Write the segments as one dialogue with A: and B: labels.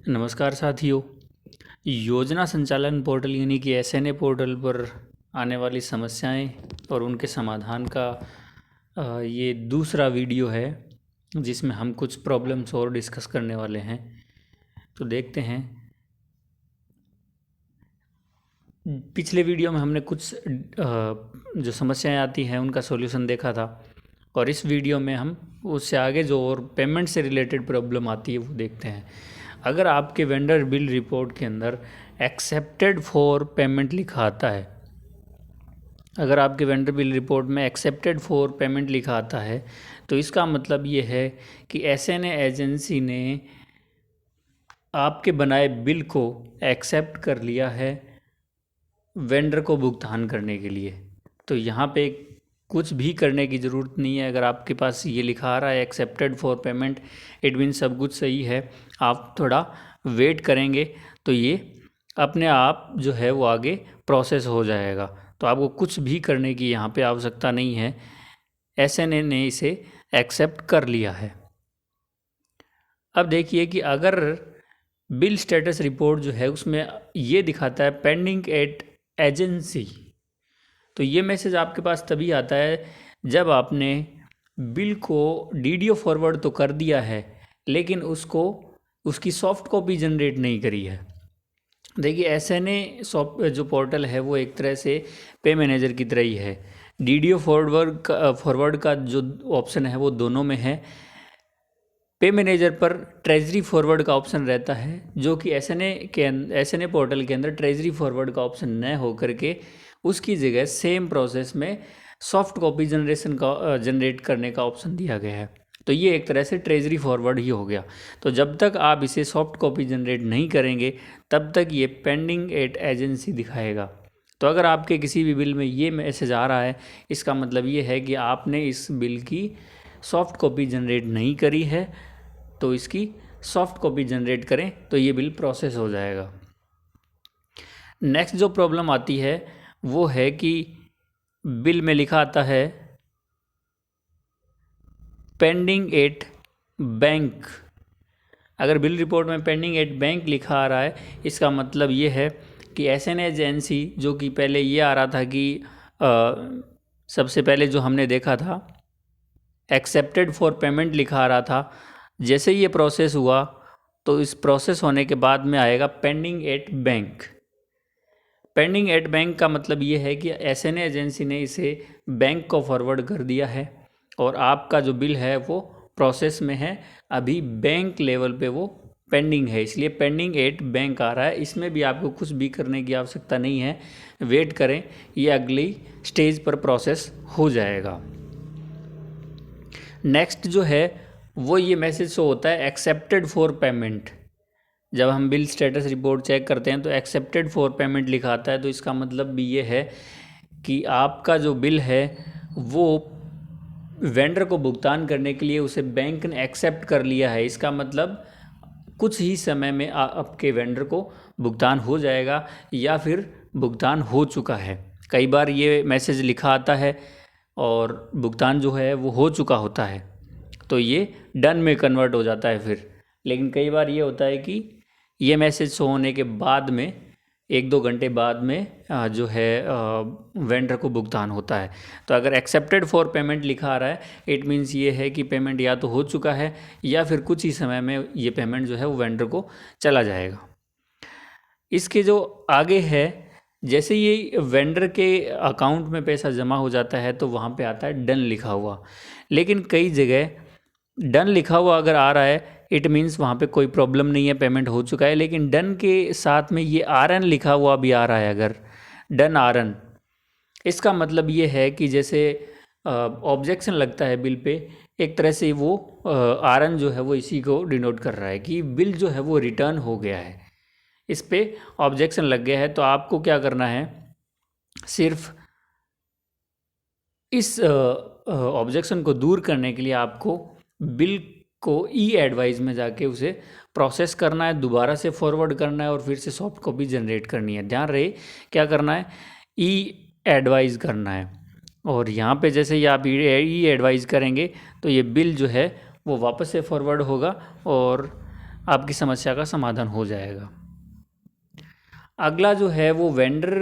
A: नमस्कार साथियों। योजना संचालन पोर्टल यानी कि एसएनए पोर्टल पर आने वाली समस्याएं और उनके समाधान का ये दूसरा वीडियो है जिसमें हम कुछ प्रॉब्लम्स और डिस्कस करने वाले हैं। तो देखते हैं। पिछले वीडियो में हमने कुछ जो समस्याएं आती हैं उनका सॉल्यूशन देखा था, और इस वीडियो में हम उससे आगे जो और पेमेंट से रिलेटेड प्रॉब्लम आती है वो देखते हैं। अगर आपके वेंडर बिल रिपोर्ट के अंदर एक्सेप्टेड फॉर पेमेंट लिखा आता है, अगर आपके वेंडर बिल रिपोर्ट में एक्सेप्टेड फॉर पेमेंट लिखा आता है तो इसका मतलब ये है कि एसएनए एजेंसी ने आपके बनाए बिल को एक्सेप्ट कर लिया है वेंडर को भुगतान करने के लिए। तो यहाँ पे कुछ भी करने की ज़रूरत नहीं है। अगर आपके पास ये लिखा आ रहा है accepted for payment, it mean सब कुछ सही है। आप थोड़ा वेट करेंगे तो ये अपने आप जो है वो आगे प्रोसेस हो जाएगा। तो आपको कुछ भी करने की यहाँ पे आवश्यकता नहीं है, एसएनए ने इसे एक्सेप्ट कर लिया है। अब देखिए कि अगर बिल स्टेटस रिपोर्ट जो है उसमें ये दिखाता है पेंडिंग एट एजेंसी, तो ये मैसेज आपके पास तभी आता है जब आपने बिल को डीडीओ फॉरवर्ड तो कर दिया है लेकिन उसकी सॉफ्ट कॉपी जनरेट नहीं करी है। देखिए एसएनए जो पोर्टल है वो एक तरह से पे मैनेजर की तरह ही है। डीडीओ फॉरवर्ड का जो ऑप्शन है वो दोनों में है। पे मैनेजर पर ट्रेजरी फॉरवर्ड का ऑप्शन रहता है, जो कि एसएनए पोर्टल के अंदर ट्रेजरी फॉरवर्ड का ऑप्शन न हो करके उसकी जगह सेम प्रोसेस में सॉफ्ट कॉपी जनरेट करने का ऑप्शन दिया गया है। तो ये एक तरह से ट्रेजरी फॉरवर्ड ही हो गया। तो जब तक आप इसे सॉफ्ट कॉपी जनरेट नहीं करेंगे तब तक ये पेंडिंग एट एजेंसी दिखाएगा। तो अगर आपके किसी भी बिल में ये मैसेज आ रहा है, इसका मतलब ये है कि आपने इस बिल की सॉफ्ट कॉपी जनरेट नहीं करी है, तो इसकी सॉफ्ट कॉपी जनरेट करें तो ये बिल प्रोसेस हो जाएगा। नेक्स्ट जो प्रॉब्लम आती है वो है कि बिल में लिखा आता है पेंडिंग एट बैंक। अगर बिल रिपोर्ट में पेंडिंग एट बैंक लिखा आ रहा है, इसका मतलब ये है कि एसएनए एजेंसी, जो कि पहले ये आ रहा था कि सबसे पहले जो हमने देखा था एक्सेप्टेड फॉर पेमेंट लिखा आ रहा था, जैसे ये प्रोसेस हुआ तो इस प्रोसेस होने के बाद में आएगा pending at bank. Pending at bank का मतलब ये है कि एसएनए एजेंसी ने इसे बैंक को फॉरवर्ड कर दिया है और आपका जो बिल है वो प्रोसेस में है, अभी बैंक लेवल पे वो पेंडिंग है, इसलिए पेंडिंग एट बैंक आ रहा है। इसमें भी आपको कुछ भी करने की आवश्यकता नहीं है, वेट करें, ये अगली स्टेज पर प्रोसेस हो जाएगा। नेक्स्ट जो है वो ये मैसेज शो होता है एक्सेप्टेड फॉर पेमेंट। जब हम बिल स्टेटस रिपोर्ट चेक करते हैं तो एक्सेप्टेड फॉर पेमेंट लिखा आता है, तो इसका मतलब भी ये है कि आपका जो बिल है वो वेंडर को भुगतान करने के लिए उसे बैंक ने एक्सेप्ट कर लिया है। इसका मतलब कुछ ही समय में आपके वेंडर को भुगतान हो जाएगा या फिर भुगतान हो चुका है। कई बार ये मैसेज लिखा आता है और भुगतान जो है वो हो चुका होता है, तो ये डन में कन्वर्ट हो जाता है फिर। लेकिन कई बार ये होता है कि ये मैसेज शो होने के बाद में 1-2 घंटे बाद में जो है वेंडर को भुगतान होता है। तो अगर एक्सेप्टेड फॉर पेमेंट लिखा आ रहा है, इट मीन्स ये है कि पेमेंट या तो हो चुका है या फिर कुछ ही समय में ये पेमेंट जो है वो वेंडर को चला जाएगा। इसके जो आगे है, जैसे ये वेंडर के अकाउंट में पैसा जमा हो जाता है तो वहाँ पे आता है डन लिखा हुआ। लेकिन कई जगह डन लिखा हुआ अगर आ रहा है, इट मीन्स वहाँ पे कोई प्रॉब्लम नहीं है, पेमेंट हो चुका है। लेकिन डन के साथ में ये RN लिखा हुआ भी आ रहा है, अगर डन RN, इसका मतलब ये है कि जैसे ऑब्जेक्शन लगता है बिल पे, एक तरह से वो RN जो है वो इसी को डिनोट कर रहा है कि बिल जो है वो रिटर्न हो गया है, इस पे ऑब्जेक्शन लग गया है। तो आपको क्या करना है, सिर्फ इस ऑब्जेक्शन को दूर करने के लिए आपको बिल को ई एडवाइस में जाके उसे प्रोसेस करना है, दोबारा से फॉरवर्ड करना है और फिर से सॉफ्ट कॉपी जनरेट करनी है। ध्यान रहे क्या करना है, ई एडवाइस करना है। और यहाँ पे जैसे ही आप ई एडवाइस करेंगे तो ये बिल जो है वो वापस से फॉरवर्ड होगा और आपकी समस्या का समाधान हो जाएगा। अगला जो है वो वेंडर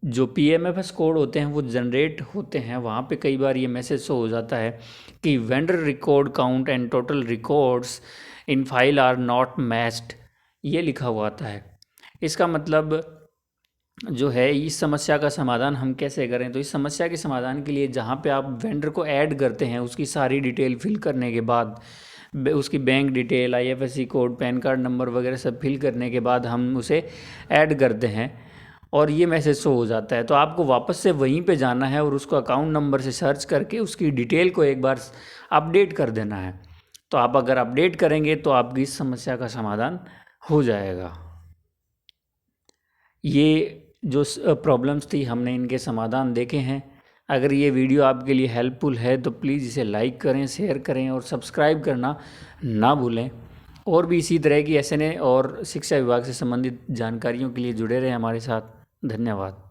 A: जो PMFS कोड होते हैं वो जनरेट होते हैं, वहाँ पे कई बार ये मैसेज शो हो जाता है कि vendor record count and total records in file are not matched, ये लिखा हुआ आता है। इसका मतलब जो है इस समस्या का समाधान हम कैसे करें, तो इस समस्या के समाधान के लिए जहाँ पे आप वेंडर को ऐड करते हैं उसकी सारी डिटेल फिल करने के बाद, उसकी bank detail, IFSC code, pan card number वगैरह सब फिल करने के बाद हम उसे ऐड करते हैं और ये मैसेज शो हो जाता है। तो आपको वापस से वहीं पे जाना है और उसको अकाउंट नंबर से सर्च करके उसकी डिटेल को एक बार अपडेट कर देना है। तो आप अगर अपडेट करेंगे तो आपकी इस समस्या का समाधान हो जाएगा। ये जो प्रॉब्लम्स थी हमने इनके समाधान देखे हैं। अगर ये वीडियो आपके लिए हेल्पफुल है तो प्लीज़ इसे लाइक करें, शेयर करें और सब्सक्राइब करना ना भूलें। और भी इसी तरह की SNA और शिक्षा विभाग से संबंधित जानकारियों के लिए जुड़े रहें हमारे साथ। धन्यवाद।